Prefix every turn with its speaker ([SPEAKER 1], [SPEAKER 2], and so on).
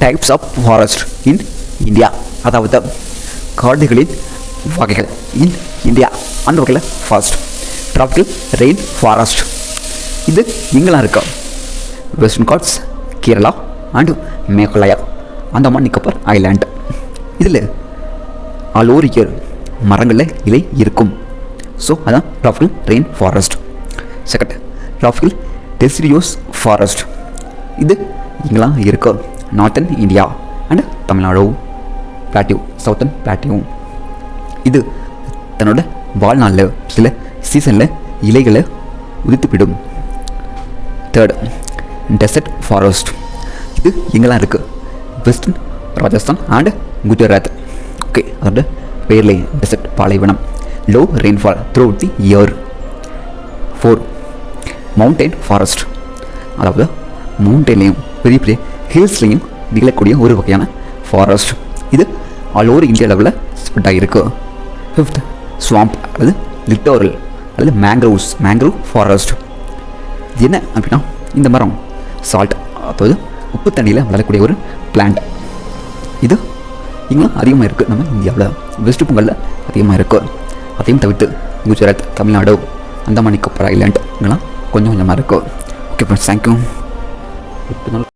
[SPEAKER 1] Types of forest in India, அதாவது காடுகளின் வகைகள் இன் இந்தியா. அந்த வகையில் ஃபர்ஸ்ட் ட்ராபிக்கல் ரெயின் ஃபாரஸ்ட். இது எங்கெல்லாம் இருக்கா? Western God's, Kerala and Meghalaya, Andaman Nicobar island. இதில் ஆல் ஓவர் இயர் மரங்களில் இலை இருக்கும். ஸோ அதான் tropical rain forest. Second tropical டெசிடியோஸ் forest. இது இங்கெல்லாம் இருக்கு? Northern India and Tamil Nadu, plateau, Southern plateau. இது தன்னோட வாழ்நாளில் சில சீசனில் இலைகளை உதித்துவிடும். Third dessert forest. இது எங்கெல்லாம் இருக்குது? Western Rajasthan and Gujarat. Okay, அதோட பேர்லே டெசர்ட் பாலைவனம். Low rainfall through out the year. 4 mountain forest. அதாவது மவுண்டன்லேயும் பெரிய பெரிய ஹில்ஸ்லேயும் நிகழக்கூடிய ஒரு வகையான ஃபாரஸ்ட். இது ஆல் ஓவர் இந்தியா லெவலில் ஸ்ப்ரெட் ஆகிருக்கு. 5th ஸ்வாம்ப் அல்லது லிட்டோரல் அல்லது மேங்க்ரோவ் ஃபாரஸ்ட். இது என்ன அப்படின்னா, இந்த மரம் சால்ட், அதாவது உப்பு தண்ணியில் வளரக்கூடிய ஒரு பிளான்ட். இது இங்கெல்லாம் அதிகமாக இருக்குது நம்ம இந்தியாவில். வெஸ்ட் பெங்காலில் அதிகமாக இருக்குது. அதையும் தவிர்த்து குஜராத், தமிழ்நாடு, அந்தமான் நிக்கோபார் ஐலாண்ட் இங்கெல்லாம் கொஞ்சம் கொஞ்சமாக இருக்குது. Okay friends, thank you.